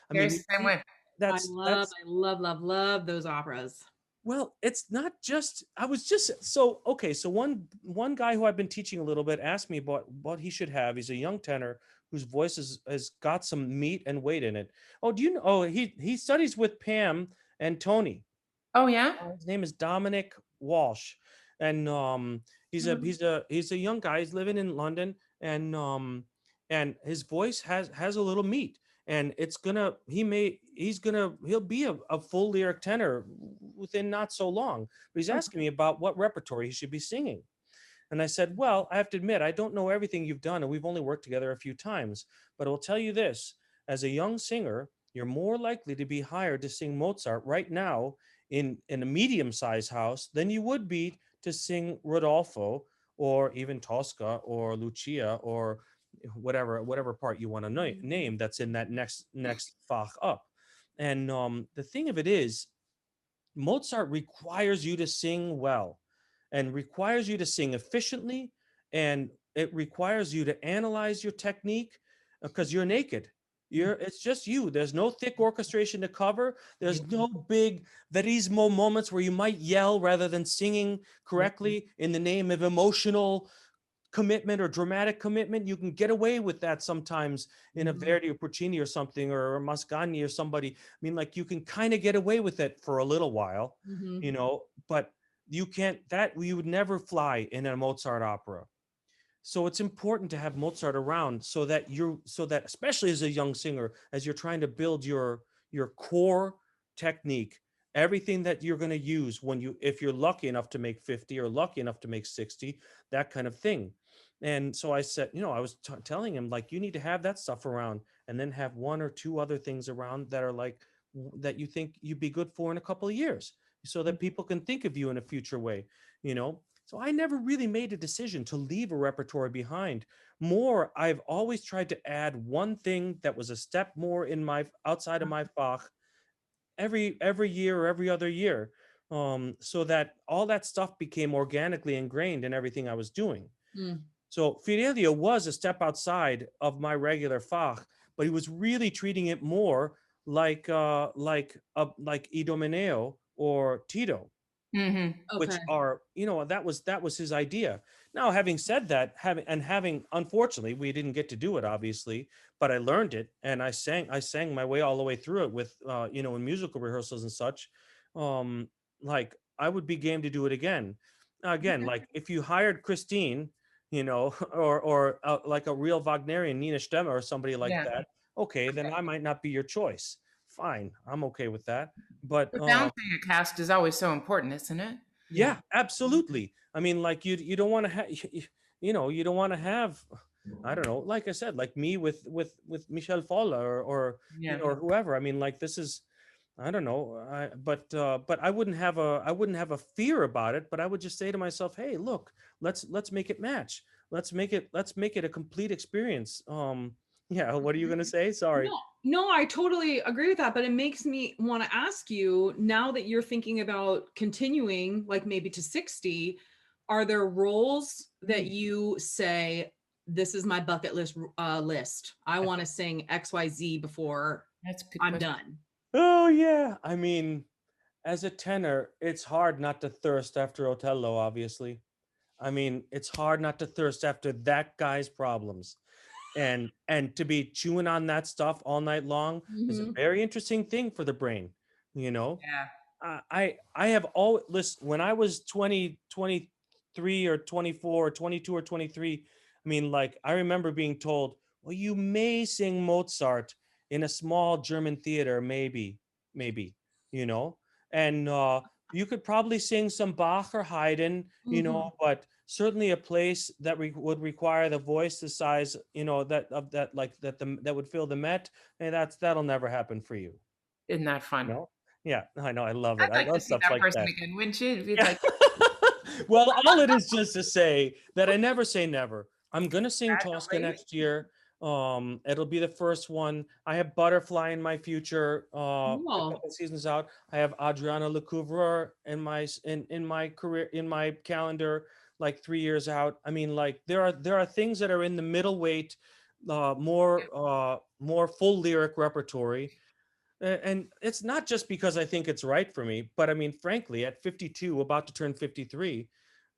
I mean you Gary's the same see way. that's I love, love, love those operas. well, it's not just I was just so okay. So one guy who I've been teaching a little bit asked me about what he should have. He's a young tenor whose voice has got some meat and weight in it. Oh, do you know? Oh, he studies with Pam and Tony. Oh yeah. His name is Dominic Walsh, and he's a young guy. He's living in London, and his voice has a little meat, and it's gonna he'll be a full lyric tenor within not so long. But he's asking me about what repertory he should be singing. And I said, well, I have to admit, I don't know everything you've done, and we've only worked together a few times. But I will tell you this, as a young singer, you're more likely to be hired to sing Mozart right now in a medium-sized house than you would be to sing Rodolfo or even Tosca or Lucia or whatever part you want to name that's in that next Fach up. And the thing of it is, Mozart requires you to sing well and requires you to sing efficiently, and it requires you to analyze your technique because you're naked. It's just you. There's no thick orchestration to cover. There's no big verismo moments where you might yell rather than singing Yeah. correctly in the name of emotional commitment or dramatic commitment, you can get away with that sometimes in a Mhm. Verdi or Puccini or something, or Mascagni or somebody. I mean, like, you can kind of get away with it for a little while, Mhm. you know, but you can't, that you would never fly in a Mozart opera. So it's important to have Mozart around so that so that, especially as a young singer, as you're trying to build your core technique, everything that you're going to use when you, if you're lucky enough to make 50 or lucky enough to make 60, that kind of thing. And so I said, you know, I was telling him, like, you need to have that stuff around, and then have one or two other things around that are like, that you think you'd be good for in a couple of years, so that people can think of you in a future way, you know. So I never really made a decision to leave a repertoire behind. More, I've always tried to add one thing that was a step more in my, outside of my Fach, every year or every other year, so that all that stuff became organically ingrained in everything I was doing. Mm. So Fidelio was a step outside of my regular Fach, but he was really treating it more like Idomeneo or Tito, Hmm. which Okay. are, you know, that was his idea. Now, having said that, having, unfortunately, we didn't get to do it, obviously, but I learned it, and I sang my way all the way through it with, you know, in musical rehearsals and such. Like, I would be game to do it again. Now, again, like, if you hired Christine, you know, or like a real Wagnerian Nina Stemmer or somebody like Yeah. that, okay, then I might not be your choice. Fine, I'm okay with that. But But balancing a cast is always so important, isn't it? Yeah. yeah, absolutely. I mean, like, you don't want to have, you know, you don't want to have, I don't know, like I said, like me with Michel Folla, you Yeah. know, or whoever. I mean, like, this is, I don't know, but I wouldn't have a fear about it, but I would just say to myself, hey, look, let's make it match. Let's make it a complete experience. Yeah, what are you gonna say? Sorry. No, no, I totally agree with that, but it makes me want to ask you, now that you're thinking about continuing, like maybe to 60, are there roles that you say, this is my bucket list? I want to sing XYZ before That's a good I'm question. done. Oh yeah, I mean, as a tenor, it's hard not to thirst after Otello, obviously. I mean, it's hard not to thirst after that guy's problems. And to be chewing on that stuff all night long is a Mhm. very interesting thing for the brain, you know. Yeah. I have always, listen, when I was 20, 23 or 24 or 22 or 23, I mean, like, I remember being told, well, you may sing Mozart in a small German theater, maybe, you know, and you could probably sing some Bach or Haydn, you know, Mhm. but certainly a place that would require the voice the size, you know, that of that, like, that would fill the Met, and that'll never happen for you, Isn't that you fun? know. Yeah, I know, I love it. I'd I like to love see stuff that like person that. again, wouldn't you? It'd be Yeah. like, Well, all it is just to say that I never say never. I'm gonna sing Tosca congratulations. next year. It'll be the first one. I have Butterfly in my future. A Cool. couple seasons out. I have Adriana Lecouvreur in my career, in my calendar, like 3 years out. I mean, like, there are things that are in the middleweight, more full lyric repertory. And it's not just because I think it's right for me, but I mean, frankly, at 52, about to turn 53,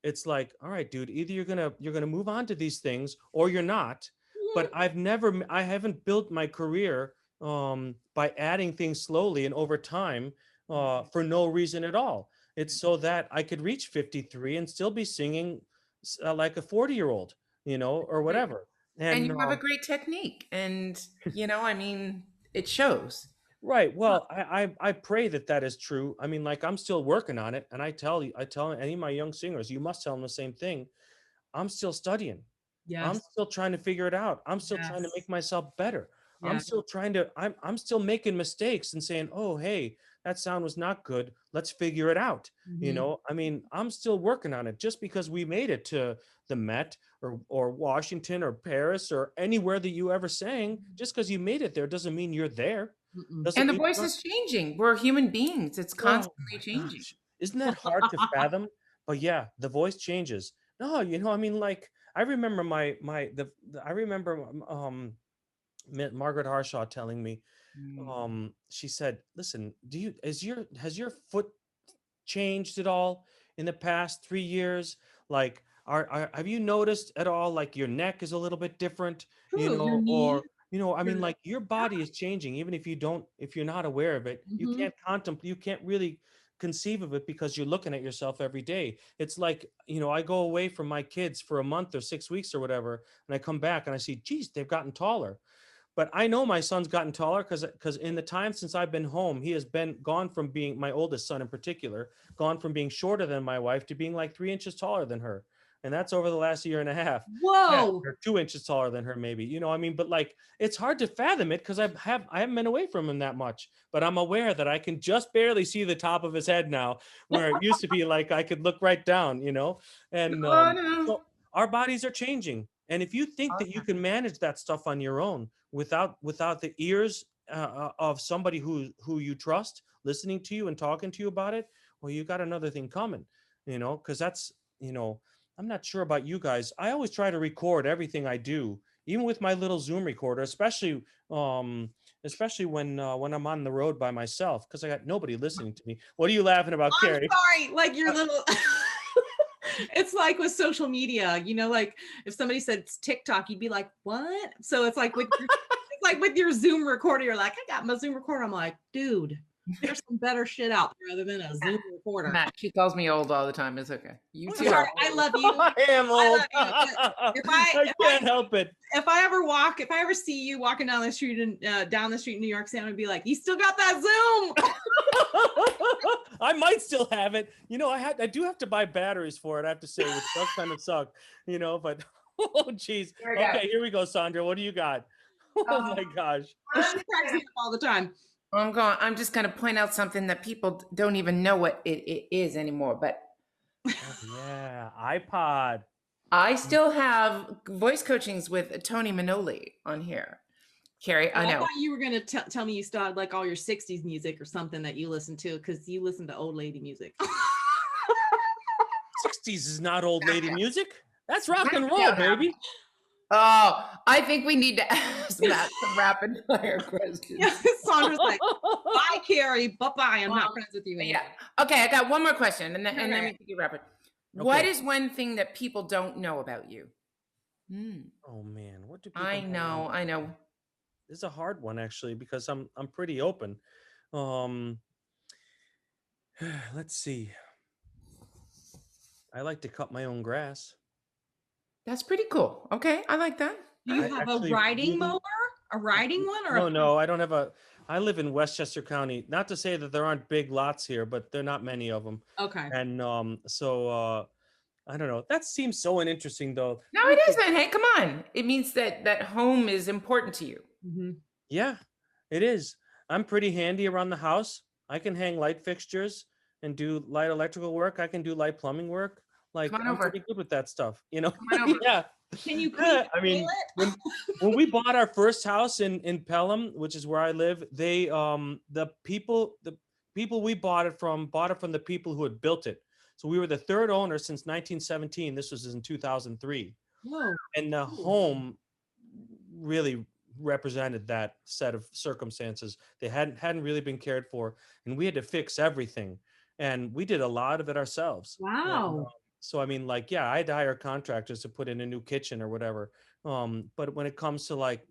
it's like, all right, dude, either you're gonna move on to these things or you're not. But Mhm. I haven't built my career by adding things slowly and over time, for no reason at all. It's so that I could reach 53 and still be singing, like a 40-year-old, you know, or whatever. And And you have a great technique. And, I mean, it shows. right. Well, I pray that that is true. I mean, like, I'm still working on it, and I tell any of my young singers, you must tell them the same thing. I'm still studying. I'm Yes. still trying to figure it out. I'm still trying to Yes. make myself better. I'm Yes. still trying to. I'm still making mistakes and saying, "Oh, hey, that sound was not good. Let's figure it out." You Mhm. know, I mean, I'm still working on it. Just because we made it to the Met or Washington or Paris or anywhere that you ever sang, just because you made it there doesn't mean you're there. Mm-mm. Doesn't And the mean voice you're. is changing. We're human beings. It's Oh constantly my changing. gosh. Isn't that hard to fathom? But yeah, the voice changes. No, you know, I mean, like, I remember I remember Margaret Harshaw telling me, Mm. she said, listen, has your foot changed at all in the past 3 years? Like, have you noticed at all, like your neck is a little bit different, you True, your know, knees. or, you know, I mean, your- like your body is changing, even if if you're not aware of it, you Mhm. can't contemplate, you can't really conceive of it because you're looking at yourself every day. It's like, you know, I go away from my kids for a month or 6 weeks or whatever, and I come back and I see, geez, they've gotten taller. But I know my son's gotten taller because in the time since I've been home, he has been gone from being, my oldest son in particular, gone from being shorter than my wife to being like 3 inches taller than her. And that's over the last year and a half. Yeah, Whoa. or 2 inches taller than her, maybe. You know, I mean, but like it's hard to fathom it because I haven't been away from him that much. But I'm aware that I can just barely see the top of his head now, where it used to be like I could look right down, you know. And Oh no. so our bodies are changing. And if you think Oh, that you can manage that stuff on your own without the ears of somebody who you trust listening to you and talking to you about it, well, you got another thing coming, you know, because that's, you know, I'm not sure about you guys. I always try to record everything I do, even with my little Zoom recorder, um, especially when I'm on the road by myself because I got nobody listening to me. What are you laughing about, I'm Carrie? sorry, like your little it's like with social media, you know, like if somebody said it's TikTok, you'd be like, what? So it's like it's like with your Zoom recorder, you're like, I got my Zoom recorder. I'm like, dude, there's some better shit out there other than a Zoom recorder. Matt, she calls me old all the time. It's okay. You I'm too. sorry, I love you. I am old. love you, but I can't help it. If I ever see you walking down the street in New York City, I'm gonna be like, you still got that Zoom? I might still have it. You know, I do have to buy batteries for it, I have to say, which does kind of suck, you know, but oh geez. Okay, here we go, Sandra. What do you got? Oh my gosh. She cracks me up all the time. I'm just going to point out something that people don't even know what it is anymore. But Oh, yeah, iPod. I still have voice coachings with Tony Manoli on here. Carrie, I I know. thought you were gonna tell me you still had like all your 60s music or something that you listen to because you listen to old lady music. 60s is not old lady music. That's rock and roll, Yeah. baby. Oh, I think we need to ask Matt some rapid fire questions. Sandra's like, bye, Carrie. Bye-bye. I'm not friends with you anymore. Yeah. Okay, I got one more question, and then Okay. we can get rapid. What Okay. is one thing that people don't know about you? Oh man, what do people I know. This is a hard one actually because I'm pretty open. Let's see. I like to cut my own grass. That's pretty cool. Okay, I like that. Do you I have a actually riding really- mower? A riding one? Or No, I don't have a. I live in Westchester County. Not to say that there aren't big lots here, but there are not many of them. Okay. And so I don't know. That seems so uninteresting though. No, it isn't. Hey, come on. It means that home is important to you. Mm-hmm. Yeah, it is. I'm pretty handy around the house. I can hang light fixtures and do light electrical work. I can do light plumbing work. Like Come on I'm over. pretty good with that stuff, you know. Come on over. Yeah. Can you Yeah, clean I mean, the when we bought our first house in Pelham, which is where I live, they the people we bought it from the people who had built it. So we were the third owner since 1917. This was in 2003. Whoa. And the home really represented that set of circumstances. They hadn't really been cared for, and we had to fix everything. And we did a lot of it ourselves. Wow. And, so I mean, like, yeah, I had to hire contractors to put in a new kitchen or whatever. But when it comes to like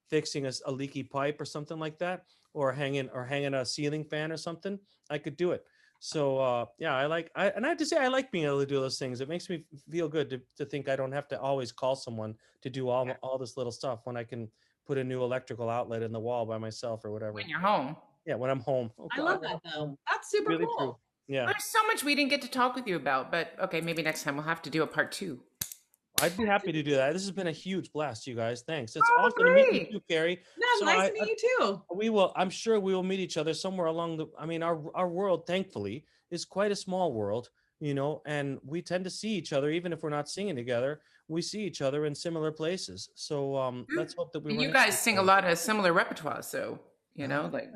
fixing a leaky pipe or something like that, or hanging a ceiling fan or something, I could do it. So yeah, and I have to say I like being able to do those things. It makes me feel good to think I don't have to always call someone to do all this little stuff when I can put a new electrical outlet in the wall by myself or whatever. When you're home. Yeah, when I'm home. Oh, I God, love that though. That's super really cool. true. Yeah, There's so much we didn't get to talk with you about, but okay, maybe next time we'll have to do a part 2. I'd be happy to do that. This has been a huge blast, you guys. Thanks. It's Oh, awesome to meet great. you too, Carrie. Yeah, So nice to meet you too. We will. I'm sure we will meet each other somewhere along the. I mean, our world, thankfully, is quite a small world, you know, and we tend to see each other, even if we're not singing together. We see each other in similar places. So let's hope that we. And run you into guys each sing a other. lot of similar repertoire, so you know, like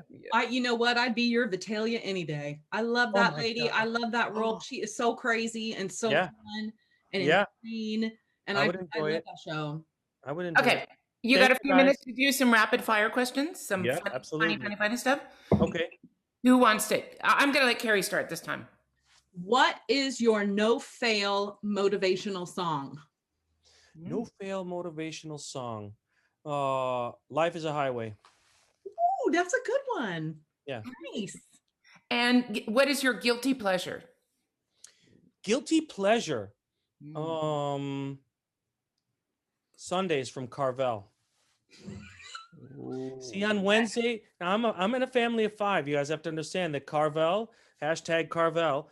You know what? I'd be your Vitalia any day. I love Oh that my lady. God. I love that role. Oh. She is so crazy and so Yeah. fun and Yeah. insane. And I I would love enjoy it. that show. I would enjoy okay. it. You Thank got a you, few guys. minutes to do some rapid fire questions, some Yeah, funny, absolutely. funny funny stuff. Okay. Who wants to? I'm gonna let Carrie start this time. What is your no-fail motivational song? No fail motivational song. Life is a highway. Oh, that's a good one. Yeah. Nice. And what is your guilty pleasure? Guilty pleasure. Mm. Sundays from Carvel. See, Ooh. on Wednesday, now I'm in a family of 5. You guys have to understand that Carvel, hashtag Carvel,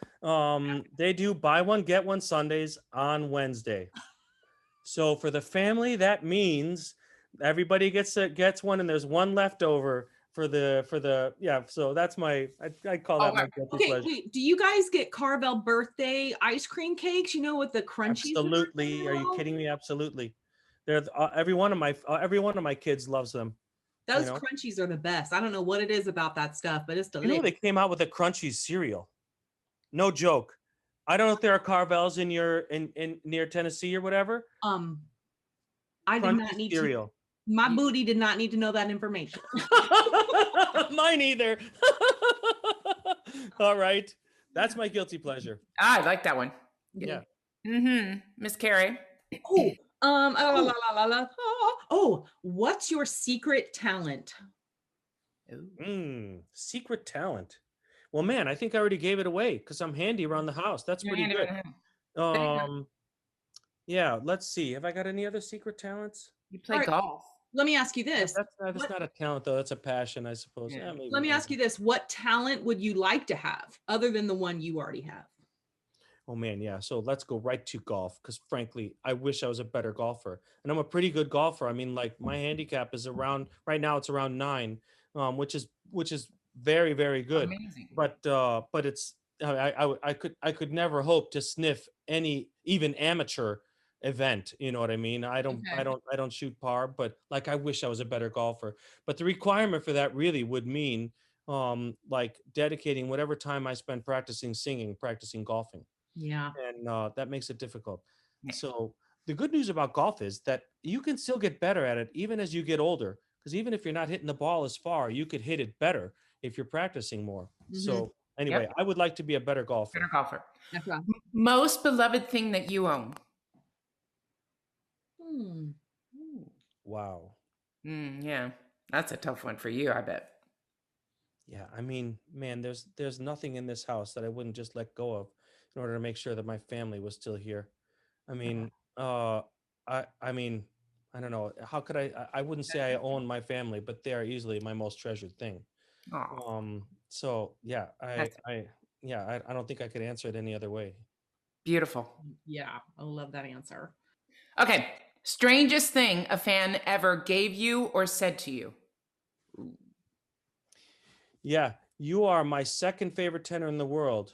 they do buy one, get one Sundays on Wednesday. So for the family, that means everybody gets one, and there's one left over for the yeah. So that's I call Oh, that my guilty Okay, pleasure. wait. Do you guys get Carvel birthday ice cream cakes? You know, with the crunchies. Absolutely. Are you kidding me? Absolutely. They're every one of my kids loves them. You Those know, crunchies are the best. I don't know what it is about that stuff, but it's you know they delicious. came out with a crunchy cereal. No joke. I don't know if there are Carvels in near Tennessee or whatever. I did Crunchy not need to. cereal. My booty did not need to know that information. Mine either. All right. That's my guilty pleasure. I like that one. Yeah. Mm-hmm. Miss Carrie. Oh, oh, what's your secret talent? Secret talent. Well, man, I think I already gave it away because I'm handy around the house. That's Your pretty hand good. around the house. Yeah, let's see. Have I got any other secret talents? You All play right, golf. let me ask you this. That's not a talent though. That's a passion, I suppose. Yeah. Maybe. Let me ask you this. What talent would you like to have other than the one you already have? Oh man, yeah. So let's go right to golf because frankly, I wish I was a better golfer. And I'm a pretty good golfer. I mean, like my handicap is around right now it's around 9, which is very, very good. Amazing. But it's I could never hope to sniff any even amateur event. You know what I mean? Okay. I don't shoot par, but like I wish I was a better golfer. But the requirement for that really would mean like dedicating whatever time I spend practicing singing, practicing golfing, Yeah. and that makes it difficult. Yeah. So the good news about golf is that you can still get better at it even as you get older. Because even if you're not hitting the ball as far, you could hit it better if you're practicing more. So anyway, Yep. I would like to be a better golfer. Better golfer. Okay. Most beloved thing that you own. Hmm. Wow. Yeah, that's a tough one for you, I bet. Yeah, I mean, man, there's nothing in this house that I wouldn't just let go of in order to make sure that my family was still here. I mean, I mean, I don't know. How could I wouldn't say I own my family, but they are easily my most treasured thing. Oh, So yeah, that's I don't think I could answer it any other way. beautiful. Yeah, I love that answer. Okay, strangest thing a fan ever gave you or said to you. Yeah, you are my second favorite tenor in the world.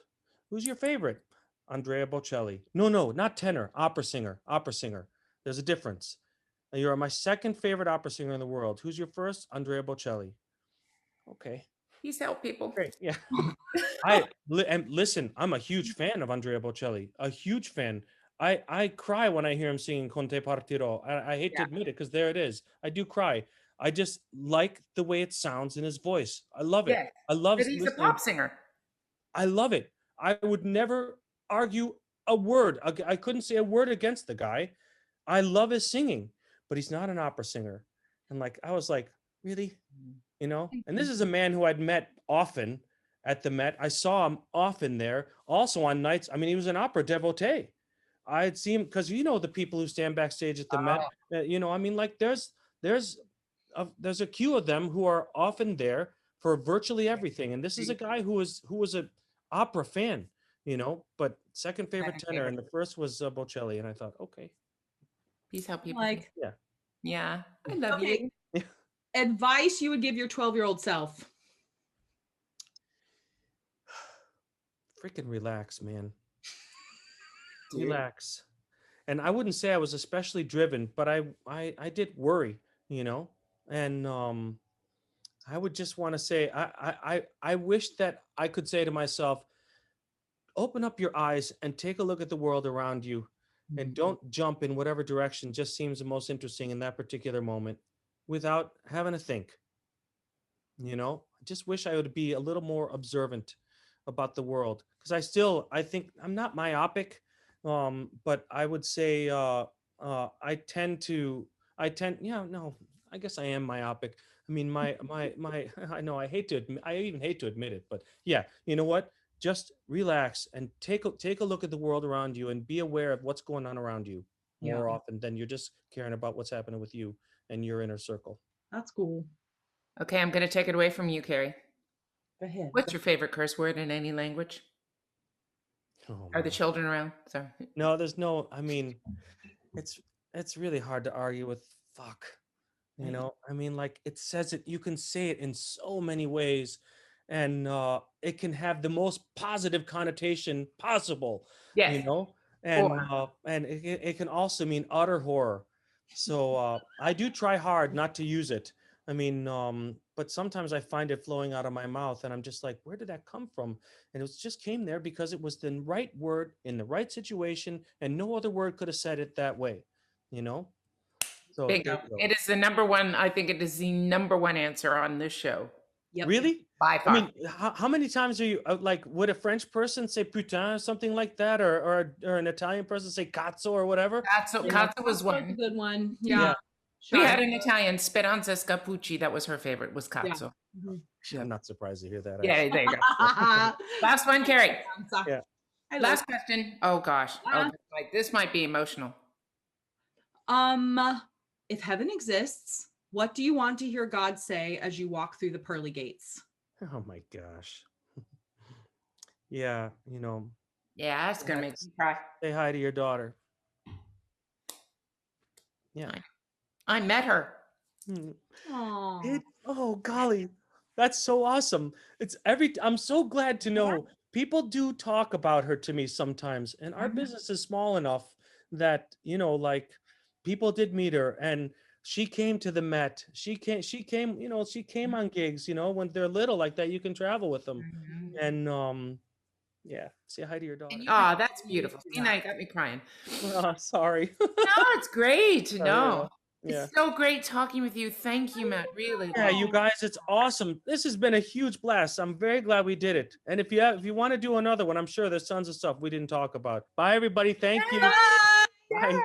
Who's your favorite? Andrea Bocelli. No, no, not tenor, opera singer. Opera singer. There's a difference. You are my second favorite opera singer in the world. Who's your first? Andrea Bocelli. Okay, Peace out, people. great. Yeah. And listen, I'm a huge fan of Andrea Bocelli. A huge fan. I cry when I hear him singing Conte Partirò. I hate to Yeah. admit it because there it is. I do cry. I just like the way it sounds in his voice. I love it. Yes, I love but he's a listening. pop singer. I love it. I would never argue a word. I couldn't say a word against the guy. I love his singing, but he's not an opera singer. And like I was like, really? You know? And this is a man who I'd met often at the Met. I saw him often there, also on nights. I mean, he was an opera devotee. I'd see him because you know the people who stand backstage at the Met. Oh, You know, I mean, like there's there's a queue of them who are often there for virtually everything. And this is a guy who was a opera fan, you know, but second favorite second tenor, favorite. and the first was Bocelli, and I thought, okay, Peace out, people. Like, yeah. Yeah, I love okay, you. advice you would give your 12-year-old self. Freaking relax, man. Dude. Relax. And I wouldn't say I was especially driven, but I did worry, you know, and I would just want to say I wish that I could say to myself, open up your eyes and take a look at the world around you, and don't jump in whatever direction just seems the most interesting in that particular moment without having to think. You know, I just wish I would be a little more observant about the world, because I think I'm not myopic, but I would say yeah, no, I guess I am myopic. I mean, my I know I even hate to admit it, but yeah, you know what? Just relax and take a look at the world around you and be aware of what's going on around you Yeah, more often than you're just caring about what's happening with you and your inner circle. that's cool. Okay, I'm going to take it away from you, Carrie. Go ahead. What's your favorite curse word in any language? Oh Are the man. children around? Sorry. No, there's no, I mean, it's it's really hard to argue with fuck. You Right. know, I mean, like it says it, you can say it in so many ways, and it can have the most positive connotation possible, Yes. you know, Or and it can also mean utter horror. So I do try hard not to use it. I mean, but sometimes I find it flowing out of my mouth, and I'm just like, where did that come from? And it was, just came there because it was the right word in the right situation, and no other word could have said it that way, you know. So there bingo. you go. It is the number one. I think it is the number one answer on this show Yep. Really? by I far. mean, how many times are you like? Would a French person say "putain" or something like that, or an Italian person say "cazzo" or whatever? Cazzo, You know? Cazzo was That's a one. good one. Mhm. Yeah. We Sure. had an Italian, Speranza Scapucci. That was her favorite. Was Yeah. Cazzo. Mhm. I'm not surprised to hear that. Yeah, Actually, there you go. I Last one, Carrie. yeah. like. Last question. Oh gosh. Oh, this might be emotional. If heaven exists, what do you want to hear God say as you walk through the pearly gates? Oh my gosh. Yeah, you know, Yeah, that's gonna make perhaps me cry. say hi to your daughter. Yeah. I met her. Hmm. Oh, Oh golly, that's so awesome. I'm so glad to know people do talk about her to me sometimes, and our Mhm. business is small enough that, you know, like people did meet her, and she came to the Met. She came, you know, she came on gigs, you know, when they're little like that, you can travel with them. Mhm. And yeah, say hi to your and daughter. you Oh, that's continue to beautiful. do See, now that. you got me crying. Oh, sorry. No, it's great. Yeah. No, Yeah. it's so great talking with you. Thank you, Matt. Really. Yeah, you guys, it's awesome. This has been a huge blast. I'm very glad we did it. And if you want to do another one, I'm sure there's tons of stuff we didn't talk about. Bye, everybody. Thank you. Bye. Bye.